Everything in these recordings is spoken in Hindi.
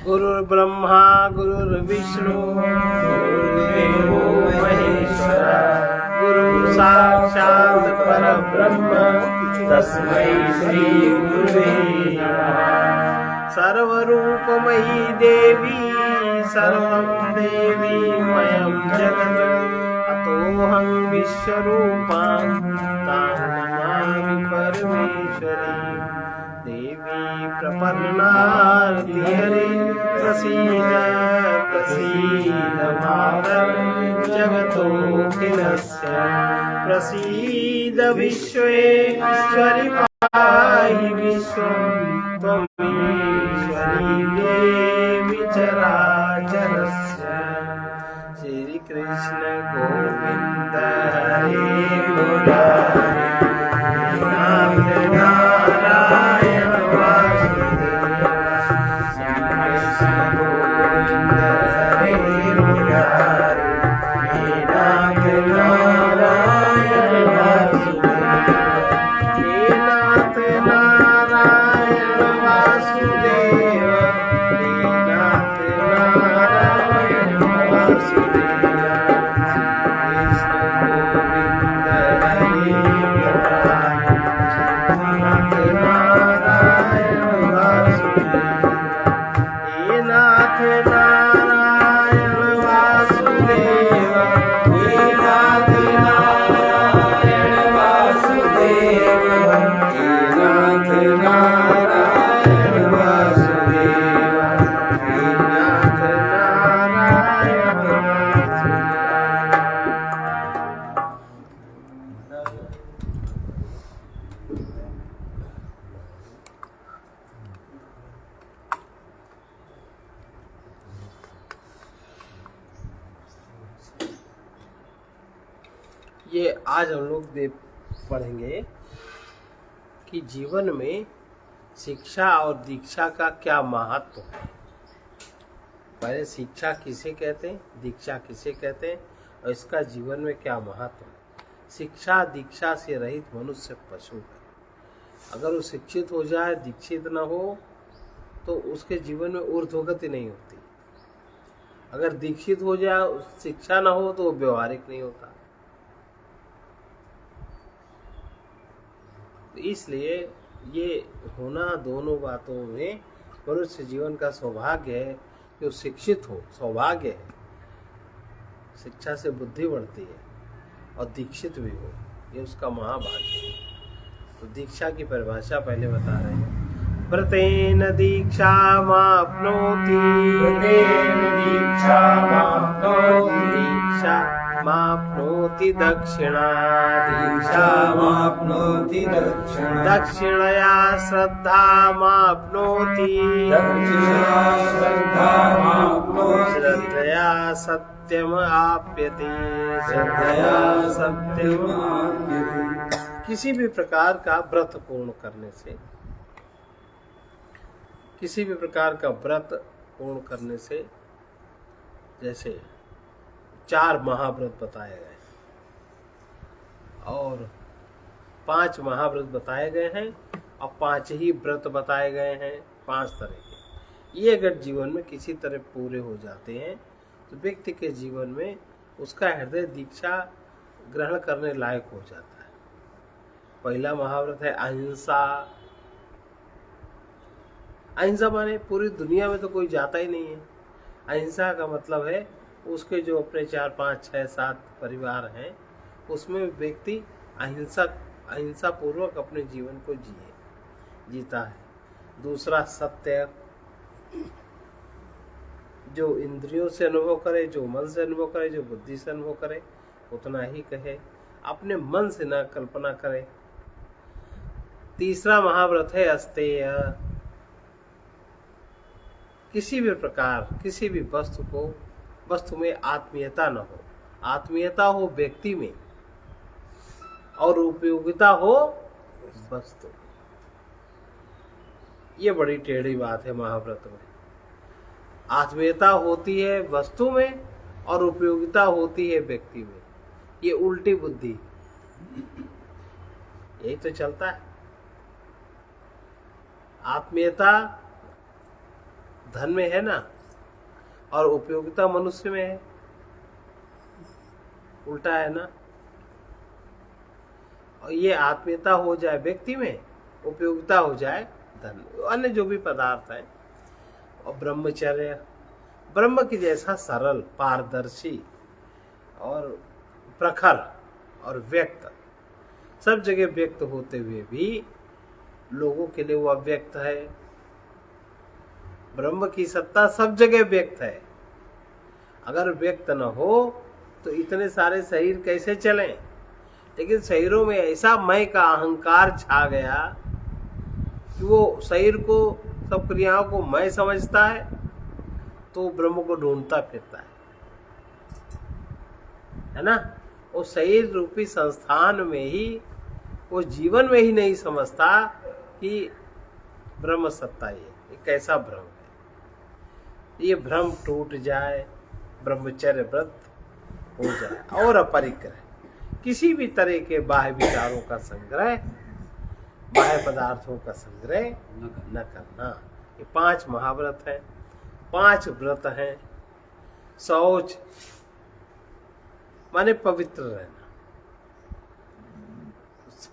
गुरुर्ब्रह्मा गुरुर्विष्णु गुरुर्देवो महेश्वरा गुरु साक्षात् परब्रह्म तस्मै श्री गुरुवे नमः। सर्वरूपमयी देवी सर्वं देवीमयं जगत् अतोऽहं विश्वरूपा तां नमामि परमेश्वरी। देवी प्रपन्नार्ति हरे प्रसीद प्रसीद मातर् जगतोऽखिलस्य प्रसीद विश्वेश्वरि पाहि विश्वं त्वमीश्वरी देवी चराचरस्य। श्री कृष्ण गोविंद हरे मुरारे नाथ नारायण वासुदेव। श्री कृष्ण गोविंद हरे मुरारे नाथ नारायण वासुदेव। हे नाथ नारायण वासुदेव हे नाथ नारायण वासुदेव। ये आज हम लोग पढ़ेंगे कि जीवन में शिक्षा और दीक्षा का क्या महत्व है। पहले शिक्षा किसे कहते हैं, दीक्षा किसे कहते हैं और इसका जीवन में क्या महत्व है। शिक्षा दीक्षा से रहित मनुष्य पशु है। अगर वो शिक्षित हो जाए, दीक्षित न हो, तो उसके जीवन में ऊर्ध्वगति नहीं होती। अगर दीक्षित हो जाए, शिक्षा न हो, तो वो व्यवहारिक नहीं होता। इसलिए ये होना दोनों बातों में मनुष्य जीवन का सौभाग्य है कि वो शिक्षित हो, सौभाग्य है। शिक्षा से बुद्धि बढ़ती है और दीक्षित भी हो, ये उसका महाभाग्य है। तो दीक्षा की परिभाषा पहले बता रहे हैं। व्रतेन दीक्षा माप्नोति दीक्षा माप्नोति दक्षिणा दक्षिणया श्रद्धा माप्नोति श्रद्धया सत्यम आप्यते किसी भी प्रकार का व्रत पूर्ण करने से, किसी भी प्रकार का व्रत पूर्ण करने से, जैसे 4 महाव्रत बताए गए और 5 महाव्रत बताए गए हैं और 5 ही व्रत बताए गए हैं 5 तरह के। ये अगर जीवन में किसी तरह पूरे हो जाते हैं तो व्यक्ति के जीवन में उसका हृदय दीक्षा ग्रहण करने लायक हो जाता है। पहला महाव्रत है अहिंसा। अहिंसा माने पूरी दुनिया में तो कोई जाता ही नहीं है। अहिंसा का मतलब है उसके जो अपने 4, 5, 6, 7 परिवार हैं, उसमें व्यक्ति अहिंसा पूर्वक अपने जीवन को जीता है। दूसरा सत्य, जो इंद्रियों से अनुभव करे, जो मन से अनुभव करे, जो बुद्धि से अनुभव करे, उतना ही कहे, अपने मन से ना कल्पना करे। तीसरा महाव्रत है अस्तेय। किसी भी प्रकार, किसी भी वस्तु में आत्मीयता न हो, आत्मीयता हो व्यक्ति में और उपयोगिता हो वस्तु। ये बड़ी टेढ़ी बात है महाव्रत में। आत्मीयता होती है वस्तु में और उपयोगिता होती है व्यक्ति में। ये उल्टी बुद्धि, यही तो चलता है। आत्मीयता धन में है ना, और उपयोगिता मनुष्य में है, उल्टा है ना। और ये आत्मीयता हो जाए व्यक्ति में, उपयोगिता हो जाए धन, अन्य जो भी पदार्थ है। और ब्रह्मचर्य ब्रह्म की जैसा सरल, पारदर्शी और प्रखर और व्यक्त, सब जगह व्यक्त होते हुए भी लोगों के लिए वो अव्यक्त है। ब्रह्म की सत्ता सब जगह व्यक्त है। अगर व्यक्त न हो तो इतने सारे शरीर कैसे चलें? लेकिन शरीरों में ऐसा मैं का अहंकार छा गया कि वो शरीर को, सब क्रियाओं को मैं समझता है, तो ब्रह्म को ढूंढता फिरता है ना। वो शरीर रूपी संस्थान में ही, वो जीवन में ही नहीं समझता कि ब्रह्म सत्ता ये कैसा भ्रम है। ये भ्रम टूट जाए, ब्रह्मचर्य व्रत हो जाए, और अपरिग्रह, किसी भी तरह के बाह्य विचारों का संग्रह, बाह्य पदार्थों का संग्रह न करना। ये 5 महाव्रत हैं, 5 व्रत हैं। शौच माने पवित्र रहना।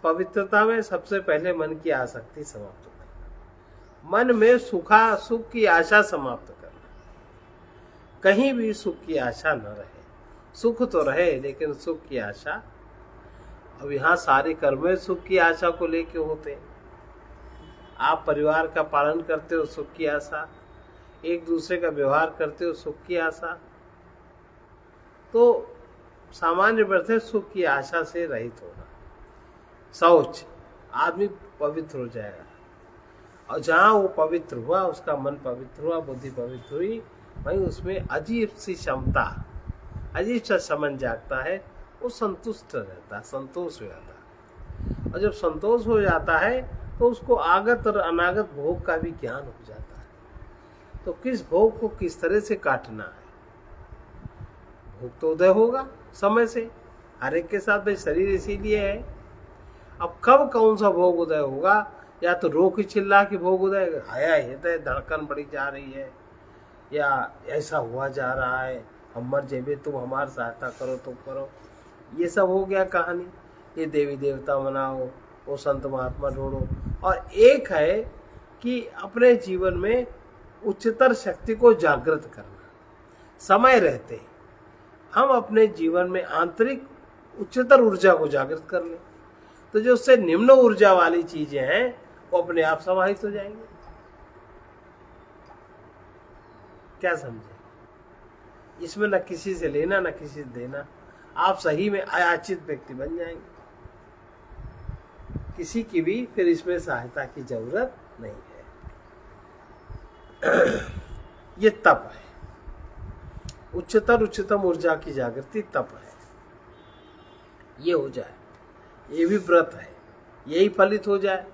पवित्रता में सबसे पहले मन की आसक्ति समाप्त करना, मन में सुख की आशा समाप्त करना। कहीं भी सुख की आशा न रहे। सुख तो रहे लेकिन सुख की आशा, अब यहाँ सारे कर्म सुख की आशा को लेके होते हैं। आप परिवार का पालन करते हो, सुख की आशा, एक दूसरे का व्यवहार करते हो, सुख की आशा। तो सामान्य व्रत है सुख की आशा से रहित होना। शौच, आदमी पवित्र हो जाएगा, और जहाँ वो पवित्र हुआ, उसका मन पवित्र हुआ, बुद्धि पवित्र हुई, वहीं उसमें अजीब सी क्षमता, अजीब सा समन जागता है, वो संतुष्ट रहता है, संतोष हो जाता है। और जब संतोष हो जाता है तो उसको आगत और अनागत भोग का भी ज्ञान हो जाता है। तो किस भोग को किस तरह से काटना है, भोग तो उदय होगा समय से, हर एक के साथ भाई शरीर इसीलिए है। अब कब कौन सा भोग उदय होगा, या तो रो की चिल्ला के भोग उदय, आया हृदय धड़कन बढ़ी जा रही है, या ऐसा हुआ जा रहा है, हम मर जेबे, तुम हमारी सहायता करो, तुम करो, ये सब हो गया कहानी। ये देवी देवता मनाओ, वो संत महात्मा ढूंढो। और एक है कि अपने जीवन में उच्चतर शक्ति को जागृत करना। समय रहते हम अपने जीवन में आंतरिक उच्चतर ऊर्जा को जागृत कर लें, तो जो उससे निम्न ऊर्जा वाली चीजें हैं वो अपने आप समाहित हो जाएंगे। क्या समझे? इसमें न किसी से लेना न किसी से देना, आप सही में अयाचित व्यक्ति बन जाएंगे। किसी की भी फिर इसमें सहायता की जरूरत नहीं है। ये तप है, उच्चतम ऊर्जा की जागृति तप है। ये हो जाए, ये भी व्रत है, यही फलित हो जाए।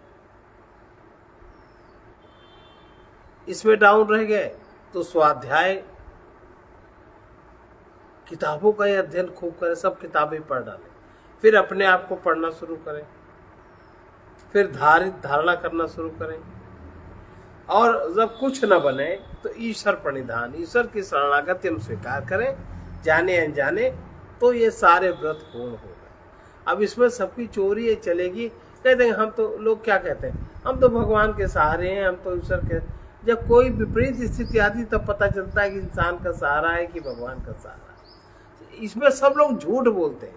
इसमें डाउन रह गए तो स्वाध्याय, किताबों का ही अध्ययन खूब करें, सब किताबें पढ़ डालें, फिर अपने आप को पढ़ना शुरू करें, फिर धारणा करना शुरू करें। और जब कुछ न बने तो ईश्वर प्रणिधान, ईश्वर की शरणागति हम स्वीकार करें, जाने अनजाने, तो ये सारे व्रत पूर्ण हो गए। अब इसमें सबकी चोरी चलेगी, कहते हैं हम तो, लोग क्या कहते हैं, हम तो भगवान के सहारे हैं, हम तो ईश्वर के। जब कोई विपरीत स्थिति आती तब पता चलता है कि इंसान का सहारा है कि भगवान का सहारा है। इसमें सब लोग झूठ बोलते हैं,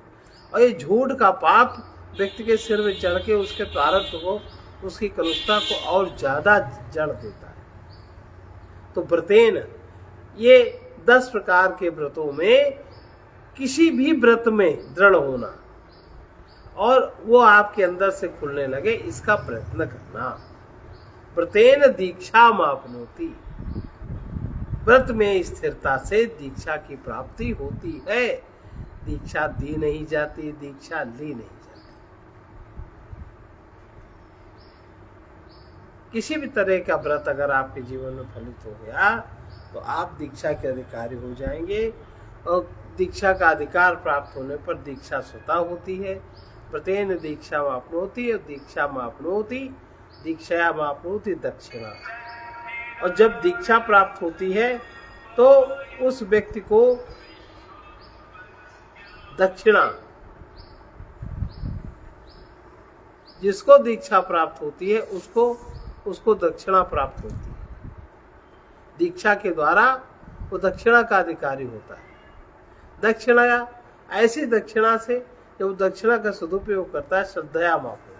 और ये झूठ का पाप व्यक्ति के सिर में चढ़ के उसके प्रारब्ध को, उसकी कलुषता को और ज्यादा जड़ देता है। तो व्रतेन, ये 10 प्रकार के व्रतों में किसी भी व्रत में दृढ़ होना और वो आपके अंदर से खुलने लगे, इसका प्रयत्न करना। व्रतेन दीक्षा मापनोति, व्रत में स्थिरता से दीक्षा की प्राप्ति होती है। दीक्षा दी नहीं जाती, दीक्षा ली नहीं जाती। किसी भी तरह का व्रत अगर आपके जीवन में फलित हो गया तो आप दीक्षा के अधिकारी हो जाएंगे, और दीक्षा का अधिकार प्राप्त होने पर दीक्षा स्वतः होती है। व्रतेन दीक्षा मापनोति, और दीक्षा मापनोति, दीक्षया मापनोति दक्षिणा। और जब दीक्षा प्राप्त होती है तो उस व्यक्ति को दक्षिणा, जिसको दीक्षा प्राप्त होती है उसको दक्षिणा प्राप्त होती है। दीक्षा के द्वारा वो दक्षिणा का अधिकारी होता है। दक्षिणा, ऐसी दक्षिणा से जब दक्षिणा का सदुपयोग करता है, श्रद्धया मापो,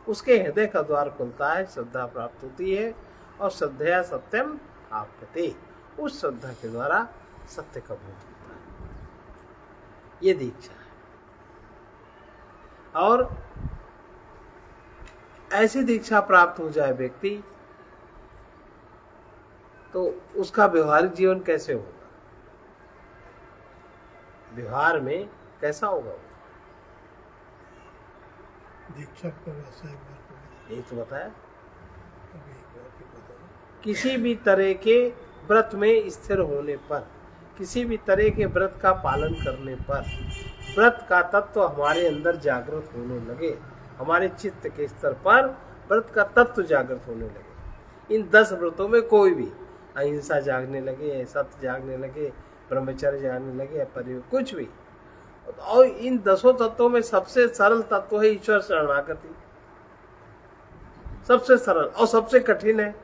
उसके हृदय का द्वार खुलता है, श्रद्धा प्राप्त होती है और श्रद्धया सत्यम आपते, उस श्रद्धा के द्वारा सत्य का बोध होता है। ये दीक्षा है। और ऐसी दीक्षा प्राप्त हो जाए व्यक्ति तो उसका व्यवहारिक जीवन कैसे होगा, व्यवहार में कैसा होगा वो? दीक्षा पर ऐसा यही तो बताया। किसी भी तरह के व्रत में स्थिर होने पर, किसी भी तरह के व्रत का पालन करने पर व्रत का तत्व हमारे अंदर जागृत होने लगे, हमारे चित्त के स्तर पर व्रत का तत्व जागृत होने लगे। इन 10 व्रतों में कोई भी अहिंसा जागने लगे, सत्य जागने लगे, ब्रह्मचर्य जागने लगे, परिवार, कुछ भी। और इन 10 तत्वों में सबसे सरल तत्व है ईश्वर शरणागति। सबसे सरल और सबसे कठिन है,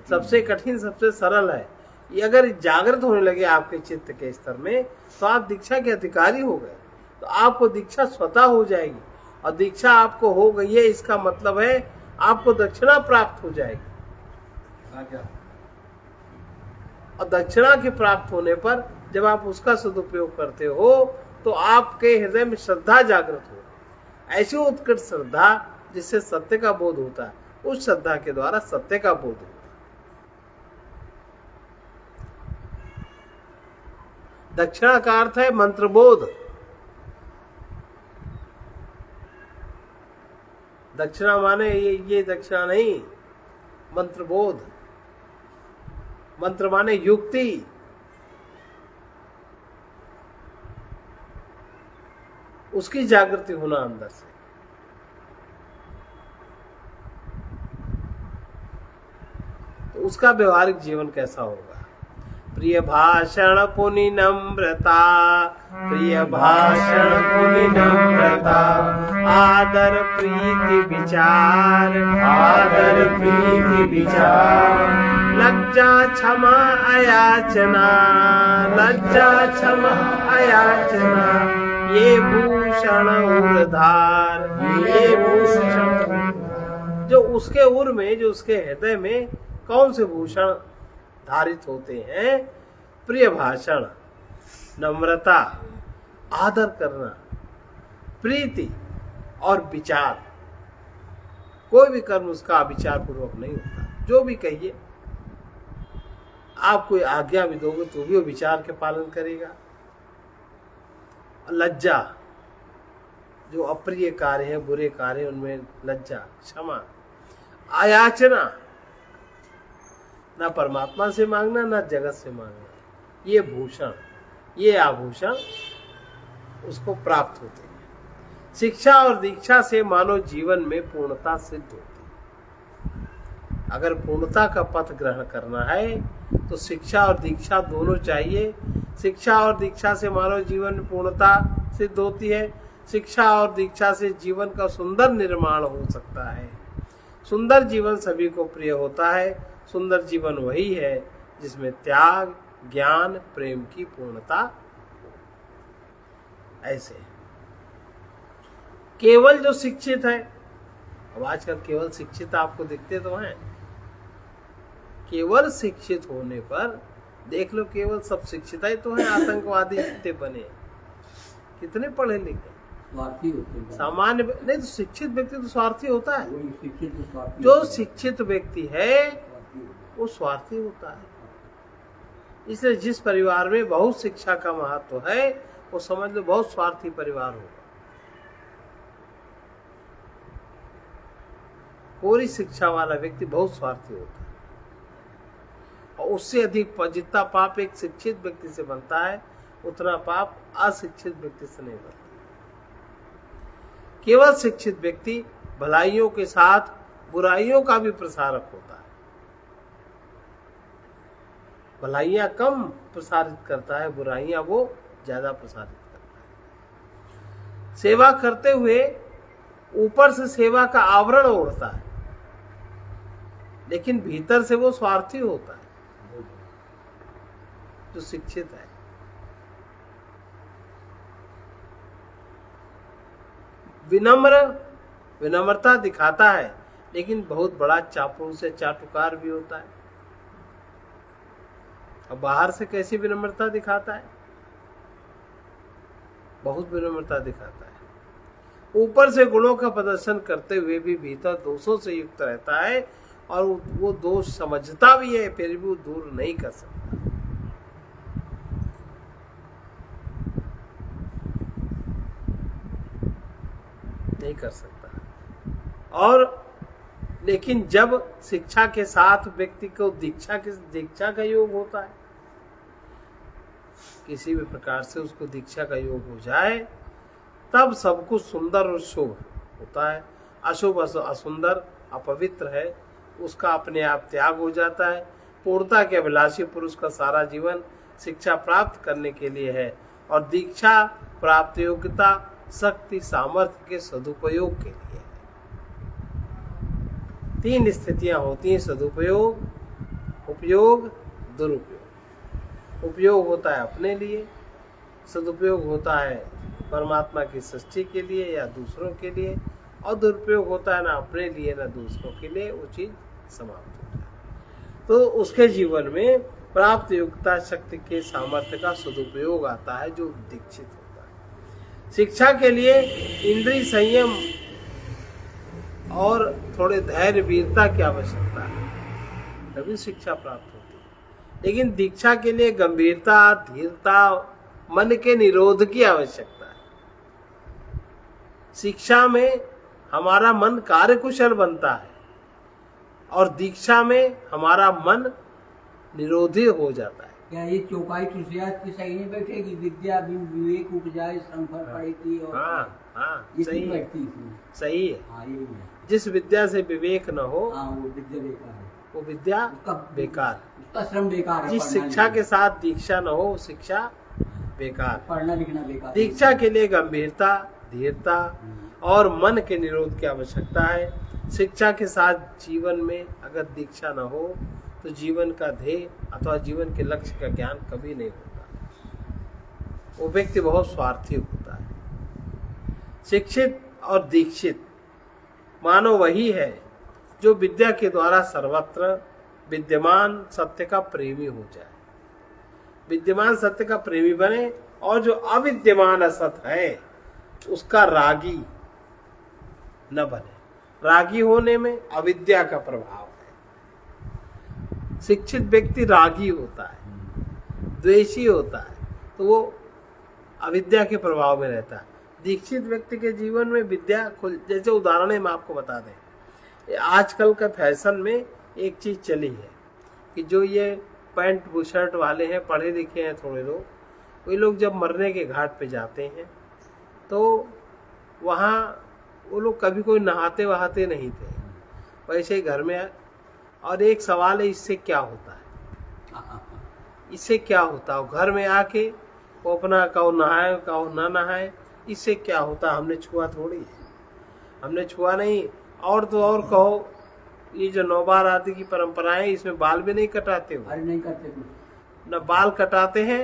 सबसे कठिन सबसे सरल है। ये अगर जागृत होने लगे आपके चित्त के स्तर में तो आप दीक्षा के अधिकारी हो गए, तो आपको दीक्षा स्वतः हो जाएगी। और दीक्षा आपको हो गई है, इसका मतलब है आपको दक्षिणा प्राप्त हो जाएगी। और दक्षिणा के प्राप्त होने पर जब आप उसका सदुपयोग करते हो तो आपके हृदय में श्रद्धा जागृत हो, ऐसी उत्कट श्रद्धा जिससे सत्य का बोध होता है। उस श्रद्धा के द्वारा सत्य का बोध होता है। दक्षिणा का अर्थ है मंत्रबोध। दक्षिणा माने ये दक्षिणा नहीं, मंत्रबोध। मंत्र माने युक्ति। उसकी जागृति होना अंदर से। तो उसका व्यवहारिक जीवन कैसा होगा? प्रिय भाषण पुनि नम्रता, प्रिय भाषण पुनि नम्रता, आदर प्रीति विचार, आदर प्रीति विचार, लज्जा क्षमा अयाचना, लज्जा क्षमा अयाचना, ये भूषण उर्धार, ये भूषण। जो उसके उर में, जो उसके हृदय में कौन से भूषण धारित होते हैं? प्रिय भाषण, नम्रता, आदर करना, प्रीति और विचार। कोई भी कर्म उसका विचार पूर्वक नहीं होता। जो भी कहिए, आप कोई आज्ञा भी दोगे तो भी वो विचार के पालन करेगा। लज्जा, जो अप्रिय कार्य है, बुरे कार्य है, उनमें लज्जा, क्षमा, आयाचना, ना परमात्मा से मांगना ना जगत से मांगना। ये भूषण, ये आभूषण उसको प्राप्त होते हैं। शिक्षा और दीक्षा से मानव जीवन में पूर्णता सिद्ध होती है। अगर पूर्णता का पथ ग्रहण करना है तो शिक्षा और दीक्षा दोनों चाहिए। शिक्षा और दीक्षा से मानव जीवन में पूर्णता सिद्ध होती है। शिक्षा और दीक्षा से जीवन का सुंदर निर्माण हो सकता है। सुंदर जीवन सभी को प्रिय होता है। सुंदर जीवन वही है जिसमें त्याग, ज्ञान, प्रेम की पूर्णता। ऐसे केवल जो शिक्षित है, अब आजकल केवल शिक्षित आपको दिखते तो हैं। केवल शिक्षित होने पर देख लो, केवल सब शिक्षित है तो है। आतंकवादी कितने बने, कितने पढ़े लिखे, स्वार्थी होते हैं। सामान्य नहीं तो शिक्षित व्यक्ति तो स्वार्थी होता है। जो शिक्षित व्यक्ति है वो स्वार्थी होता है। इसलिए जिस परिवार में बहुत शिक्षा का महत्व है वो समझ लो बहुत स्वार्थी परिवार होगा। पूरी शिक्षा वाला व्यक्ति बहुत स्वार्थी होता है और उससे अधिक जितना पाप एक शिक्षित व्यक्ति से बनता है उतना पाप अशिक्षित व्यक्ति से नहीं बनता। केवल शिक्षित व्यक्ति भलाइयों के साथ बुराइयों का भी प्रसारक होता है। भलाइयाँ कम प्रसारित करता है, बुराइयाँ वो ज्यादा प्रसारित करता है। सेवा करते हुए ऊपर से सेवा का आवरण ओढ़ता है, लेकिन भीतर से वो स्वार्थी होता है जो शिक्षित है। विनम्रता दिखाता है, लेकिन बहुत बड़ा चापलूस से चाटुकार भी होता है। अब बाहर से कैसी विनम्रता दिखाता है? बहुत विनम्रता दिखाता है। ऊपर से गुणों का प्रदर्शन करते हुए भी भीतर दोषों से युक्त रहता है, और वो दोष समझता भी है, फिर भी वो दूर नहीं कर सकता। नहीं कर सकता। और लेकिन जब शिक्षा के साथ व्यक्ति को दीक्षा का योग होता है, किसी भी प्रकार से उसको दीक्षा का योग हो जाए, तब सब कुछ सुंदर और शुभ होता है। अशुभ असुंदर अपवित्र है, उसका अपने आप त्याग हो जाता है। पूर्णता के अभिलाषी पुरुष का सारा जीवन शिक्षा प्राप्त करने के लिए है, और दीक्षा प्राप्त योग्यता शक्ति सामर्थ्य के सदुपयोग के लिए है। 3 स्थितियां होती हैं: सदुपयोग, उपयोग, दुरुपयोग। उपयोग होता है अपने लिए, सदुपयोग होता है परमात्मा की सृष्टि के लिए या दूसरों के लिए, और दुरुपयोग होता है ना अपने लिए ना दूसरों के लिए, वो चीज समाप्त होता है। तो उसके जीवन में प्राप्त योग्यता शक्ति के सामर्थ्य का सदुपयोग आता है, जो दीक्षित होता है। शिक्षा के लिए इंद्रिय संयम और थोड़े धैर्य वीरता की आवश्यकता है, तभी शिक्षा प्राप्त होती है। लेकिन दीक्षा के लिए गंभीरता, धीरता, मन के निरोध की आवश्यकता है। शिक्षा में हमारा मन कार्यकुशल बनता है, और दीक्षा में हमारा मन निरोधी हो जाता है। क्या ये चौपाई तुलसीदास की सही नहीं बैठेगी? विद्या बिन विवेक उपजाए संभर पड़ेगी, और सही है, बैठती इसमें। सही है। हाँ, यही है। जिस विद्या से विवेक न हो, हाँ, वो विद्या बेकार है, वो विद्या बेकार, उसका श्रम बेकार है। जिस शिक्षा के साथ दीक्षा न हो, वो शिक्षा बेकार, पढ़ना लिखना बेकार। दीक्षा के लिए गंभीरता, धीरता और मन के निरोध की आवश्यकता है। शिक्षा के साथ जीवन में अगर दीक्षा न हो, तो जीवन का ध्येय अथवा जीवन के लक्ष्य का ज्ञान कभी नहीं होता। वो व्यक्ति बहुत स्वार्थी होता है। शिक्षित और दीक्षित मानो वही है जो विद्या के द्वारा सर्वत्र विद्यमान सत्य का प्रेमी हो जाए, विद्यमान सत्य का प्रेमी बने, और जो अविद्यमान असत है उसका रागी न बने। रागी होने में अविद्या का प्रभाव है। शिक्षित व्यक्ति रागी होता है, द्वेषी होता है, तो वो अविद्या के प्रभाव में रहता है। दीक्षित व्यक्ति के जीवन में विद्या जैसे उदाहरण हम आपको बता दें, आजकल का फैशन में एक चीज चली है कि जो ये पैंट बुशर्ट वाले हैं, पढ़े लिखे हैं थोड़े लोग, वे लोग जब मरने के घाट पे जाते हैं तो वहाँ वो लोग कभी कोई नहाते वहाते नहीं थे, वैसे ही घर में। और एक सवाल है, इससे क्या होता है? इससे क्या होता है? घर में आके वो अपना कहो नहाए कहो ना नहाए, इससे क्या होता है? हमने छुआ थोड़ी है, हमने छुआ नहीं। और तो और कहो, ये जो 9 बार आदि की परंपराएं, इसमें बाल भी नहीं कटाते हो? अरे नहीं करते, न बाल कटाते हैं।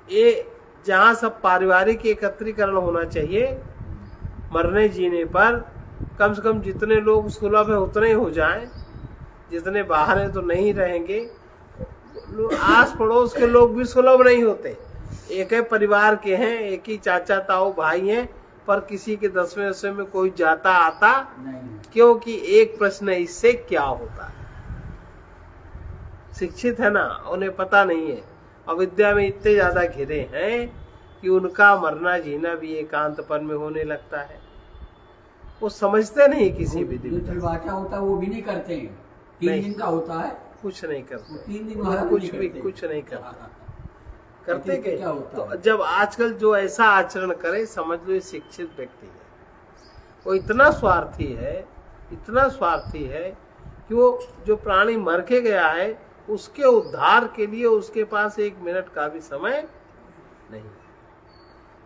ये जहाँ सब पारिवारिक एकत्रीकरण होना चाहिए, मरने जीने पर कम से कम जितने लोग सुलभ है उतने ही हो जाएं, जितने बाहर हैं तो नहीं रहेंगे। आस पड़ोस के लोग भी सुलभ नहीं होते, एक ही परिवार के हैं, एक ही चाचा ताऊ भाई हैं, पर किसी के 10वें 10वें में कोई जाता आता नहीं। क्योंकि एक प्रश्न है, इससे क्या होता है? शिक्षित है ना, उन्हें पता नहीं है। अविद्या में इतने ज्यादा घिरे हैं कि उनका मरना जीना भी एकांतपन में होने लगता है। वो समझते नहीं किसी भी दिन जो निर्वाचा होता है वो भी नहीं करते हैं। 3 दिन का होता है, कुछ नहीं करते, 3 दिन कुछ नहीं करते। करते क्या के होता तो जब आजकल जो ऐसा आचरण करे, समझ लो ये शिक्षित व्यक्ति है। वो इतना स्वार्थी है, इतना स्वार्थी है कि वो जो प्राणी मर के गया है उसके उद्धार के लिए उसके पास 1 मिनट का भी समय नहीं।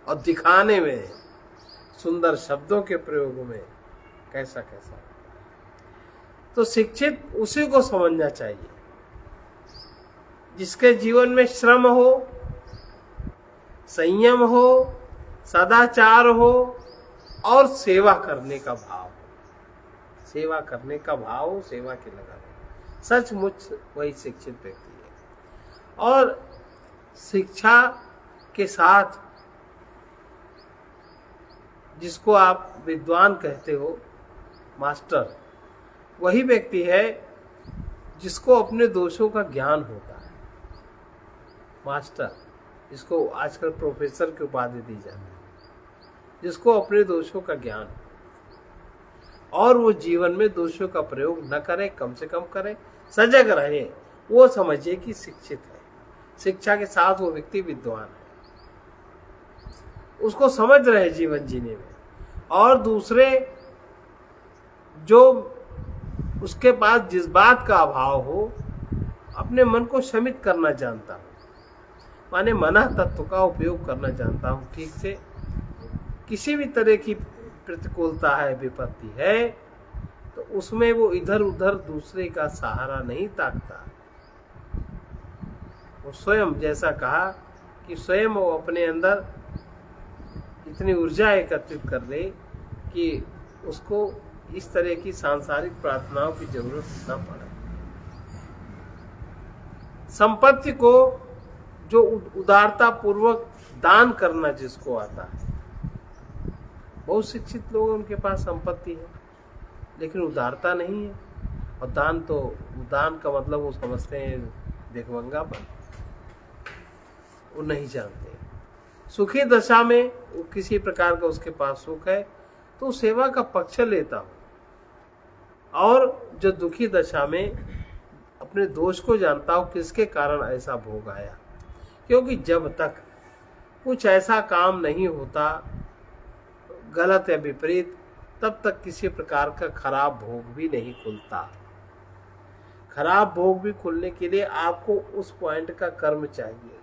और दिखाने में, सुंदर शब्दों के प्रयोग में कैसा कैसा। तो शिक्षित उसी को समझना चाहिए जिसके जीवन में श्रम हो, संयम हो, सदाचार हो और सेवा करने का भाव हो। सेवा करने का भाव हो, सेवा की लगन हो। सचमुच वही शिक्षित व्यक्ति है। और शिक्षा के साथ जिसको आप विद्वान कहते हो, मास्टर, वही व्यक्ति है जिसको अपने दोषों का ज्ञान होता है। मास्टर, जिसको आजकल प्रोफेसर की उपाधि दी जाती है, जिसको अपने दोषों का ज्ञान और वो जीवन में दोषों का प्रयोग न करे, कम से कम करे, सजग रहे, वो समझे कि शिक्षित है। शिक्षा के साथ वो व्यक्ति विद्वान है, उसको समझ रहे जीवन जीने में। और दूसरे जो उसके पास जिस बात का अभाव हो, अपने मन को शमित करना जानता हूँ, माने मना तत्व का उपयोग करना जानता हूँ ठीक से। किसी भी तरह की प्रतिकूलता है, विपत्ति है, तो उसमें वो इधर उधर दूसरे का सहारा नहीं ताकता। वो स्वयं, जैसा कहा कि स्वयं वो अपने अंदर इतनी ऊर्जा एकत्रित कर ले कि उसको इस तरह की सांसारिक प्रार्थनाओं की जरूरत न पड़े। संपत्ति को जो उदारता पूर्वक दान करना जिसको आता है, बहुत शिक्षित लोग उनके पास संपत्ति है लेकिन उदारता नहीं है। और दान का मतलब वो समझते हैं देखभंगापन, वो नहीं जानते। सुखी दशा में वो किसी प्रकार का उसके पास सुख है तो सेवा का पक्ष लेता हूं। और जो दुखी दशा में अपने दोष को जानता हूं, किसके कारण ऐसा भोग आया, क्योंकि जब तक कुछ ऐसा काम नहीं होता गलत या विपरीत, तब तक किसी प्रकार का खराब भोग भी नहीं खुलता। खराब भोग भी खुलने के लिए आपको उस पॉइंट का कर्म चाहिए।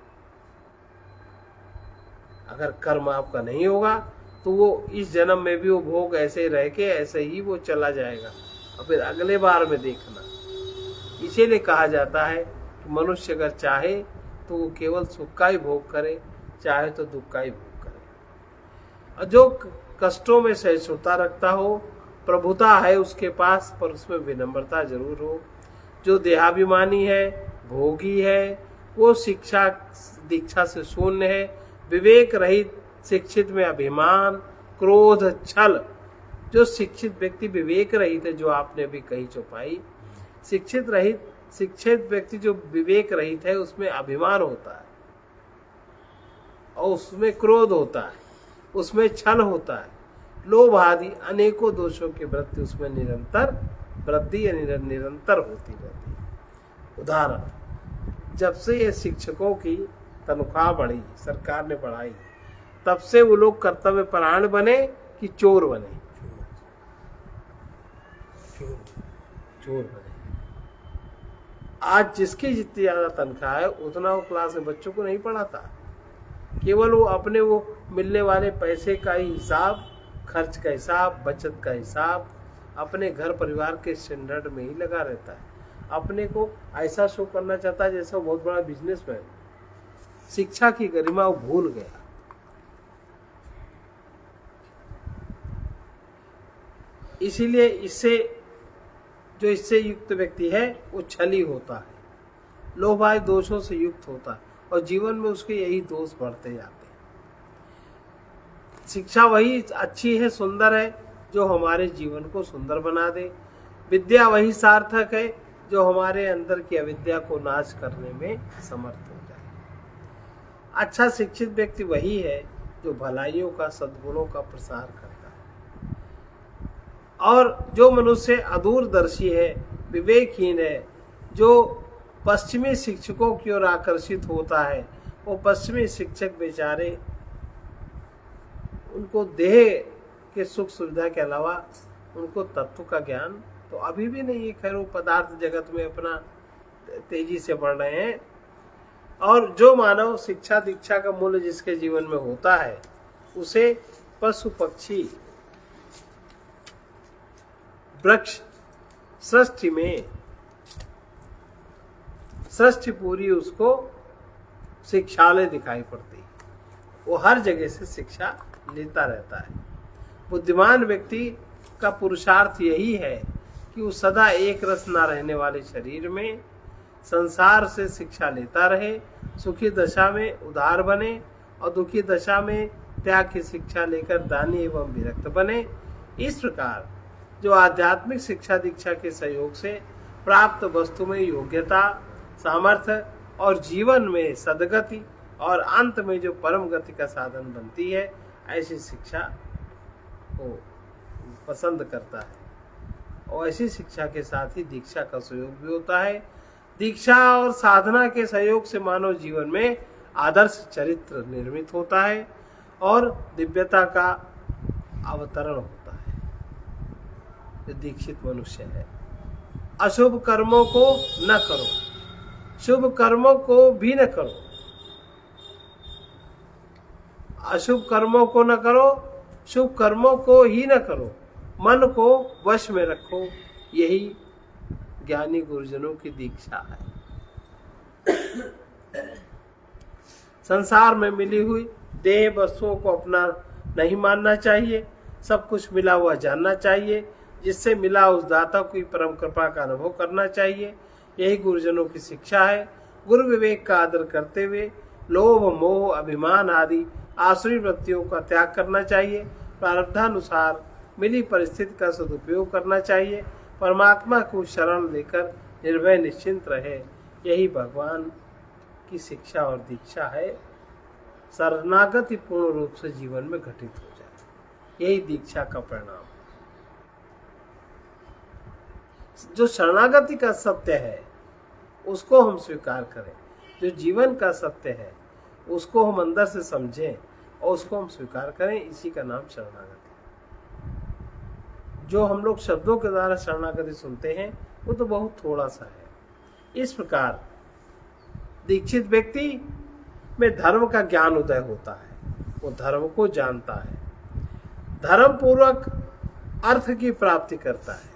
अगर कर्म आपका नहीं होगा तो वो इस जन्म में भी वो भोग ऐसे रह के ऐसे ही वो चला जाएगा और फिर अगले बार में देखना। इसीलिए कहा जाता है कि मनुष्य अगर चाहे तो वो केवल सुख का ही भोग करे, चाहे तो दुख का ही भोग करे। और जो कष्टों में सहिष्णुता रखता हो, प्रभुता है उसके पास, पर उसमें विनम्रता जरूर हो। जो देहाभिमानी है, भोगी है, वो शिक्षा दीक्षा से शून्य है, विवेक रहित, शिक्षित में अभिमान, क्रोध, छल। जो शिक्षित व्यक्ति विवेक रहित है, जो आपने अभी कही चौपाई, शिक्षित व्यक्ति जो विवेक रहित है उसमें अभिमान होता है और उसमें क्रोध होता है, उसमें छल होता है, लोभ आदि अनेकों दोषों की वृत्ति उसमें निरंतर वृद्धि या निरंतर होती रहती है। उदाहरण, जब से ये शिक्षकों की तनख्वाह बढ़ी, सरकार ने बढ़ाई, तब से वो लोग कर्तव्य परायण बने कि चोर बने? चोर बने। आज जिसकी जितनी ज्यादा तनख्वाह है उतना वो क्लास में बच्चों को नहीं पढ़ाता, केवल वो अपने वो मिलने वाले पैसे का ही हिसाब, खर्च का हिसाब, बचत का हिसाब अपने घर परिवार के स्टैंडर्ड में ही लगा रहता है। अपने को ऐसा शो करना चाहता है जैसा वो बहुत बड़ा बिजनेसमैन। शिक्षा की गरिमा वो भूल गया। इसीलिए इससे युक्त व्यक्ति है वो छली होता है, लोभ आदि दोषों से युक्त होता है और जीवन में उसके यही दोष बढ़ते जाते हैं। शिक्षा वही अच्छी है, सुंदर है, जो हमारे जीवन को सुंदर बना दे। विद्या वही सार्थक है जो हमारे अंदर की अविद्या को नाश करने में समर्थ हो जाए। अच्छा शिक्षित व्यक्ति वही है जो भलाइयों का, सद्गुणों का प्रसार करता है। और जो मनुष्य अदूरदर्शी है, विवेकहीन है, जो पश्चिमी शिक्षकों की ओर आकर्षित होता है, वो पश्चिमी शिक्षक बेचारे, उनको देह के सुख सुविधा के अलावा उनको तत्व का ज्ञान तो अभी भी नहीं है। खैर वो पदार्थ जगत में अपना तेजी से बढ़ रहे हैं। और जो मानव शिक्षा दीक्षा का मूल्य जिसके जीवन में होता है, उसे पशु पक्षी वृक्ष सृष्टि में सृष्टि पूरी उसको शिक्षालय दिखाई पड़ती है। वो हर जगह से शिक्षा लेता रहता है। बुद्धिमान व्यक्ति का पुरुषार्थ यही है कि वो सदा एक रस न रहने वाले शरीर में संसार से शिक्षा लेता रहे, सुखी दशा में उदार बने और दुखी दशा में त्याग की शिक्षा लेकर दानी एवं विरक्त बने। इस प्रकार जो आध्यात्मिक शिक्षा दीक्षा के सहयोग से प्राप्त वस्तु में योग्यता, सामर्थ्य और जीवन में सद्गति और अंत में जो परम गति का साधन बनती है, ऐसी शिक्षा को पसंद करता है। और ऐसी शिक्षा के साथ ही दीक्षा का सहयोग भी होता है। दीक्षा और साधना के सहयोग से मानव जीवन में आदर्श चरित्र निर्मित होता है और दिव्यता का अवतरण होता है। जो दीक्षित मनुष्य है, अशुभ कर्मों को न करो, शुभ कर्मों को भी न करो। अशुभ कर्मों को न करो, शुभ कर्मों को ही न करो, मन को वश में रखो। यही ज्ञानी गुरुजनों की दीक्षा है। संसार में मिली हुई देह वस्तुओं को अपना नहीं मानना चाहिए। सब कुछ मिला हुआ जानना चाहिए। जिससे मिला उस दाता की परम कृपा का अनुभव करना चाहिए। यही गुरुजनों की शिक्षा है। गुरु विवेक का आदर करते हुए लोभ, मोह, अभिमान आदि आसुरी वृत्तियों का त्याग करना चाहिए। प्रारब्धानुसार मिली परिस्थिति का सदुपयोग करना चाहिए। परमात्मा को शरण लेकर निर्भय निश्चिंत रहे। यही भगवान की शिक्षा और दीक्षा है। शरणागति पूर्ण रूप से जीवन में घटित हो जाए, यही दीक्षा का परिणाम। जो शरणागति का सत्य है उसको हम स्वीकार करें, जो जीवन का सत्य है उसको हम अंदर से समझें और उसको हम स्वीकार करें। इसी का नाम शरणागति। जो हम लोग शब्दों के द्वारा शरणागति सुनते हैं वो तो बहुत थोड़ा सा है। इस प्रकार दीक्षित व्यक्ति में धर्म का ज्ञान उदय होता है। वो धर्म को जानता है, धर्म पूर्वक अर्थ की प्राप्ति करता है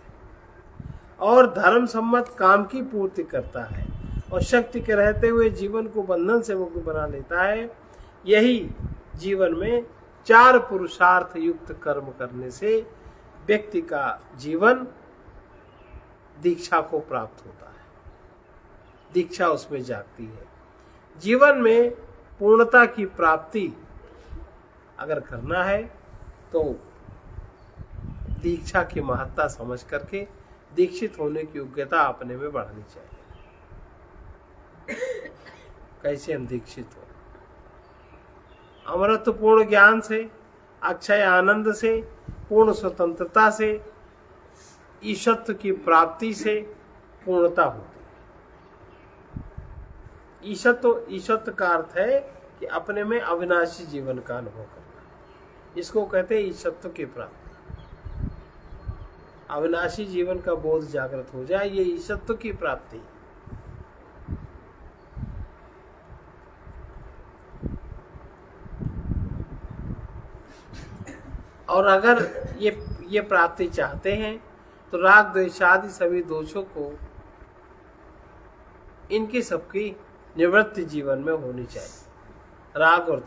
और धर्म सम्मत काम की पूर्ति करता है और शक्ति के रहते हुए जीवन को बंधन से मुक्त बना लेता है। यही जीवन में 4 पुरुषार्थ युक्त कर्म करने से व्यक्ति का जीवन दीक्षा को प्राप्त होता है। दीक्षा उसमें जागती है। जीवन में पूर्णता की प्राप्ति अगर करना है तो दीक्षा की महत्ता समझ करके दीक्षित होने की योग्यता अपने में बढ़ानी चाहिए। कैसे हम दीक्षित हो? अमृतपूर्ण ज्ञान से, अक्षय आनंद से, पूर्ण स्वतंत्रता से, ईशत्व की प्राप्ति से पूर्णता होती है। ईशत्व का अर्थ है कि अपने में अविनाशी जीवन का अनुभव करना। इसको कहते हैं ईशत्व की प्राप्ति। अविनाशी जीवन का बोध जागृत हो जाए, ये ईशत्व की प्राप्ति। और अगर ये प्राप्ति चाहते हैं तो राग द्वेष आदि सभी दोषों को, इनकी सबकी निवृत्ति जीवन में होनी चाहिए। राग और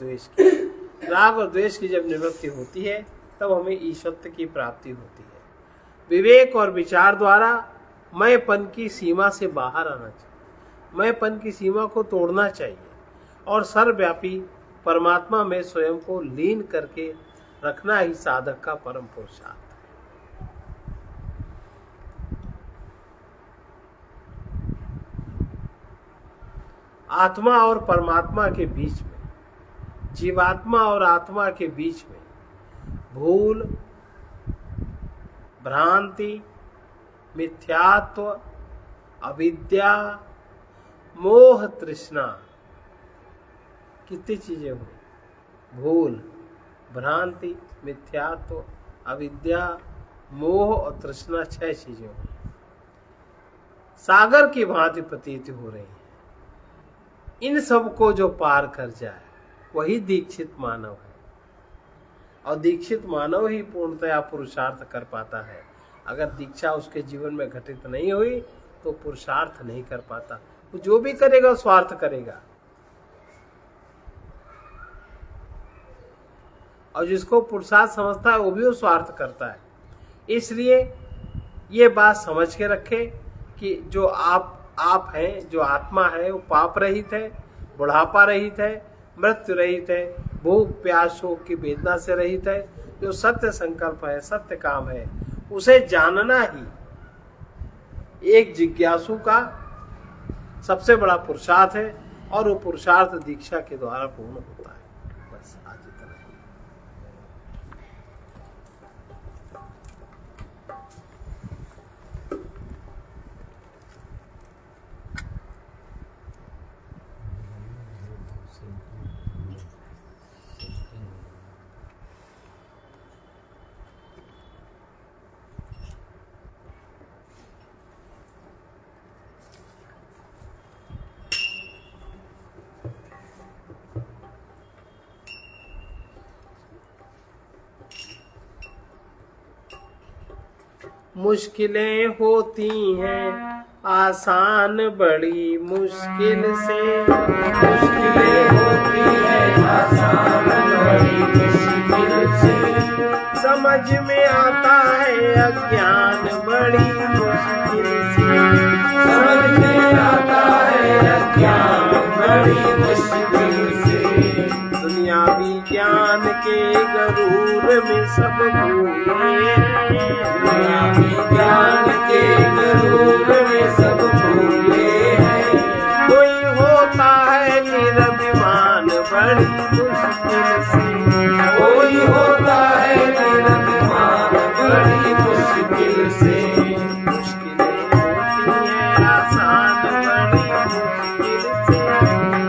द्वेष की जब निवृत्ति होती है तब हमें ईशत्व की प्राप्ति होती है। विवेक और विचार द्वारा मैंपन की सीमा से बाहर आना चाहिए। मैंपन की सीमा को तोड़ना चाहिए और सर्वव्यापी परमात्मा में स्वयं को लीन करके रखना ही साधक का परम पुरुषार्थ है। आत्मा और परमात्मा के बीच में, जीवात्मा और आत्मा के बीच में भूल, भ्रांति, मिथ्यात्व, अविद्या, मोह, तृष्णा, कितनी चीजें हुई? भूल, भ्रांति, मिथ्यात्व, अविद्या, मोह और तृष्णा, 6 चीजें हुई। सागर की भांति प्रतीत हो रही हैं। इन सब को जो पार कर जाए वही दीक्षित मानव है, और दीक्षित मानव ही पूर्णतया पुरुषार्थ कर पाता है। अगर दीक्षा उसके जीवन में घटित नहीं हुई तो पुरुषार्थ नहीं कर पाता। वो जो भी करेगा स्वार्थ करेगा, और जिसको पुरुषार्थ समझता है वो भी वो स्वार्थ करता है। इसलिए ये बात समझ के रखे कि जो आप हैं, जो आत्मा है, वो पाप रहित है, बुढ़ापा रहित है, मृत्यु रहित है, भूख प्यास शोक की वेदना से रहित है। जो सत्य संकल्प है, सत्य काम है, उसे जानना ही एक जिज्ञासु का सबसे बड़ा पुरुषार्थ है, और वो पुरुषार्थ दीक्षा के द्वारा पूर्ण होता है। बस आज इतना ही। मुश्किलें होती हैं आसान बड़ी मुश्किल से, मुश्किलें होती हैं आसान बड़ी मुश्किल से, समझ में आता है अज्ञान बड़ी मुश्किल से, समझ में आता है अज्ञान बड़ी मुश्किल से, दुनियावी ज्ञान के गरूर में सब भूले, दुनियावी ज्ञान के गरूर में सब भूले हैं, कोई होता है निरभिमान बड़ी मुश्किल से, कोई होता है निरभिमान बड़ी मुश्किल से, मुश्किलें होती हैं आसान बड़ी मुश्किल से,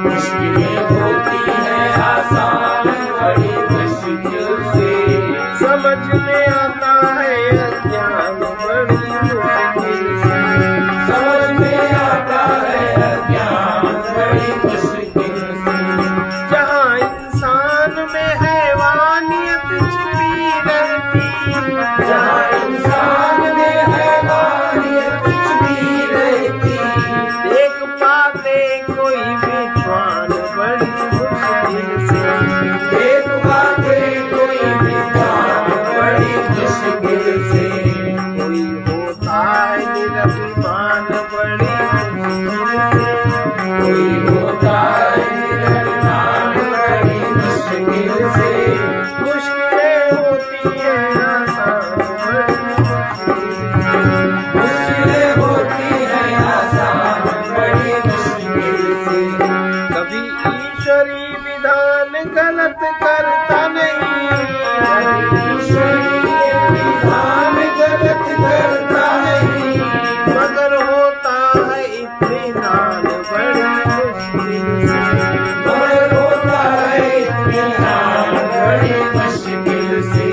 मुश्किलें होती हैं आसान बड़ी मुश्किल से, समझ में आता है अज्ञान बड़ी मुश्किल से, समझ में आता है अज्ञान बड़ी मुश्किल से, जहाँ इंसान में हैवानियत छिपी रहती, जहाँ इंसान में हैवानियत छिपी रहती, देख पाते कोई विद्वान बड़ी मुश्किल से, देख पाते कोई विद्वान बड़ी मुश्किल से, कोई होता है निरभिमान बड़ी मुश्किल से, कोई होता है निरभिमान बड़ी मुश्किल से, मुश्किलें होती हैं आसान बड़ी मुश्किल से, मुश्किलें होती हैं आसान बड़ी मुश्किल से, कभी ईश्वरी विधान गलत करता नहीं, ईश्वरी विधान गलत करता नहीं, मगर होता है इत्मीनान बड़ी मुश्किल से, मगर होता है इत्मीनान बड़ी मुश्किल से,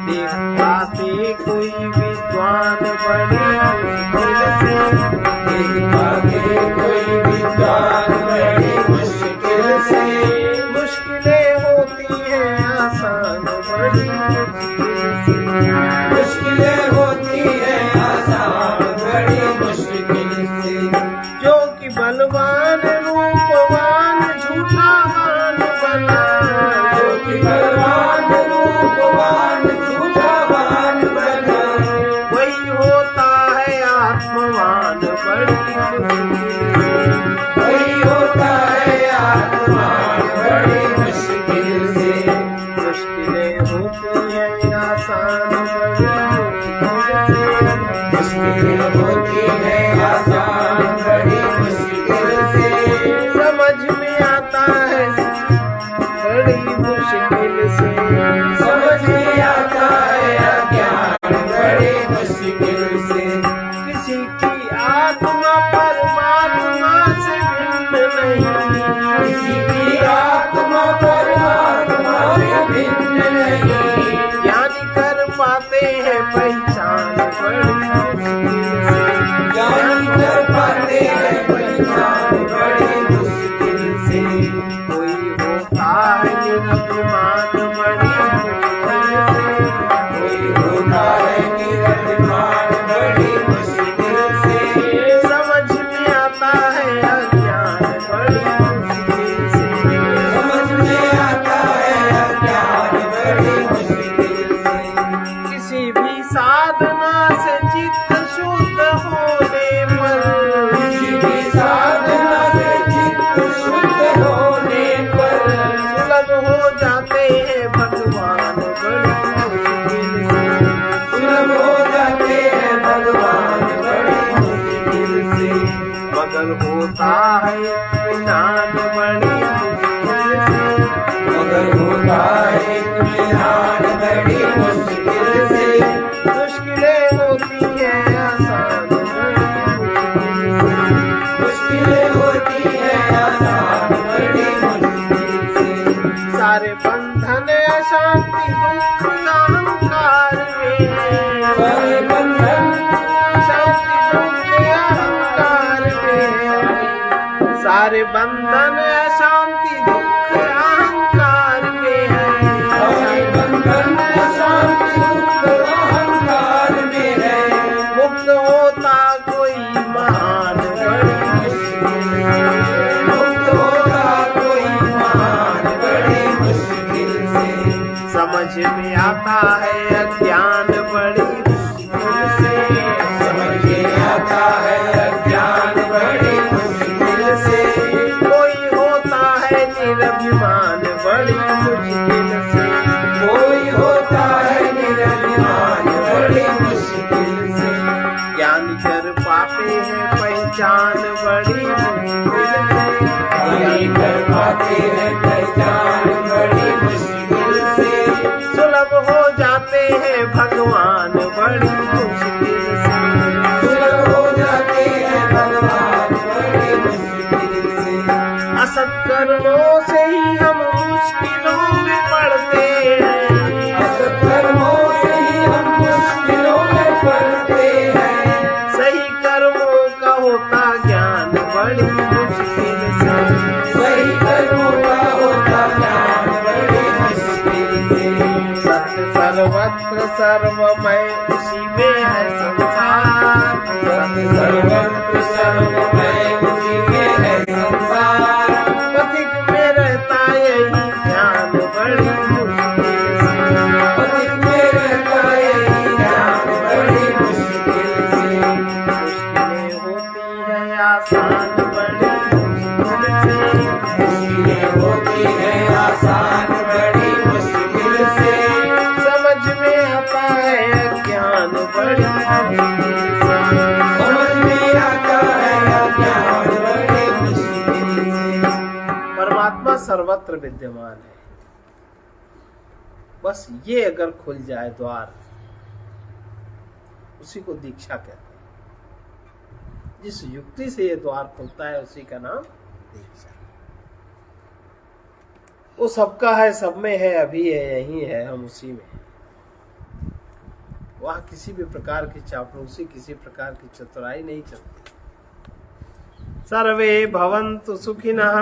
देख पाते कोई विद्वान बड़ी मुश्किल से, देख पाते कोई विद्वान बड़ी मुश्किल से, मुश्किलें होती हैं आसान बड़ी मुश्किल से, मुश्किलें होती हैं आसान बड़ी मुश्किल से, जो कि बलवान रूपवान झूठावान बना, जो कि बलवान रूपवान झूठावान बना, वही होता है आत्मवान बड़ी मुश्किल से, वही होता है आत्मवान बड़ी मुश्किल से, मुश्किलें होती हैं आसान बड़ी मुश्किल से, मुश्किलें होती हैं आसान बड़ी मुश्किल से, समझ में आता है बड़ी मुश्किल से, समझ में आता है अज्ञान बड़ी मुश्किल से, किसी की आत्मा परमात्मा आता है अज्ञान बड़ी मुश्किल से। समझ में आता है अज्ञान बड़ी मुश्किल से। किसी भी साधना से चित्त शुद्ध होने पर, किसी भी साधना से चित्त शुद्ध होने पर सुलभ हो जाते हैं भगवान बड़ी मुश्किल से। सुलभ हो जाते हैं भगवान बड़ी मुश्किल से। मगर होता है इत्मीनान बड़ी मुश्किल से। मगर होता है इत्मीनान बड़ी मुश्किल से। मुश्किलें होती हैं आसान बड़ी मुश्किल से। मुश्किलें होती हैं आसान बड़ी मुश्किल से। सारे बंधन अशांति दुख अहंकार में, सारे बंधन शांति दुख अहंकार में, सारे बंधन अशांति दुख अहंकार में है। सारे बंधन अशांति दुख अहंकार में है। मुक्त होता कोई महान बड़ी मुश्किल से। मुक्त होता कोई महान बड़ी मुश्किल से। समझ में आता है अज्ञान बड़ी मुश्किल से। समझ में आता है अज्ञान बड़ी मुश्किल से। कोई होता है निरभिमान बड़ी मुश्किल से। कोई होता है निरभिमान बड़ी मुश्किल से। ज्ञान कर पाते हैं पहचान बड़ी मुश्किल से। ज्ञानी कर पाते हैं पहचान बड़ी मुश्किल से। सुलभ हो जाते हैं भगवान बड़ी मुश्किल से। सुलभ हो जाते हैं भगवान बड़ी मुश्किल से। असत कर्मों से ही हम मुश्किलों में पड़ते हैं। असत कर्मों से ही हम मुश्किलों में पड़ते हैं। सही कर्मों का होता ज्ञान बड़ी मुश्किल से। सही कर्मों का होता ज्ञान बड़ी मुश्किल से। सत्य सर्वत्र सर्वमय उसी में है संसार। सत्य सर्वत्र सर्वमय उसी में है संसार। पथिक में रहता यही ध्यान बड़ी मुश्किल से। पथिक में रहता यही ज्ञान बड़ी मुश्किल से। मुश्किलें होती हैं आसान बड़ी मुश्किल से। मुश्किलें होती हैं आसान बड़ी मुश्किल से। समझ में आता है अज्ञान बड़ी मुश्किल से। समझ में आता है अज्ञान बड़ी मुश्किल से। परमात्मा सर्वत्र विद्यमान है। बस ये अगर खुल जाए द्वार, उसी को दीक्षा कहते हैं। जिस युक्ति से ये द्वार खुलता है उसी का नाम दीक्षा। वो सबका है, सब में है, अभी है, यही है, हम उसी में हैं। वहां किसी भी प्रकार की चापलूसी, किसी प्रकार की चतुराई नहीं चलती। सर्वे भवन्तु सुखिनः,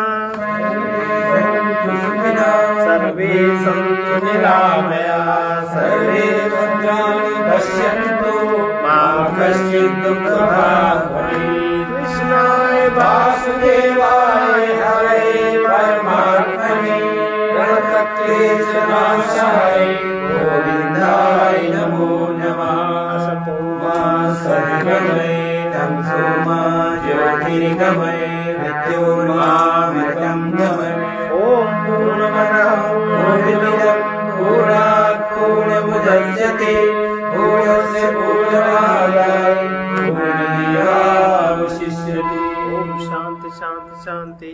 सर्वे सन्तु निरामयाः, सर्वे भद्राणि पश्यन्तु मा कश्चित् दुःखभाग् भवेत्। कृष्णाय वासुदेवाय हरे परमात्मने प्रणतक्लेशनाशाय गोविन्दाय नमो नमः। असतो मा सद्गमय तमसो मा ज्योतिर्गमय मृत्योर्मामृतं गमय। ॐ पूर्णमदः पूर्णमिदं पूर्णात् पूर्णमुदच्यते पूर्णस्य पूर्णमादाय पूर्णमेवावशिष्यते। ओम शांति शांति शांति।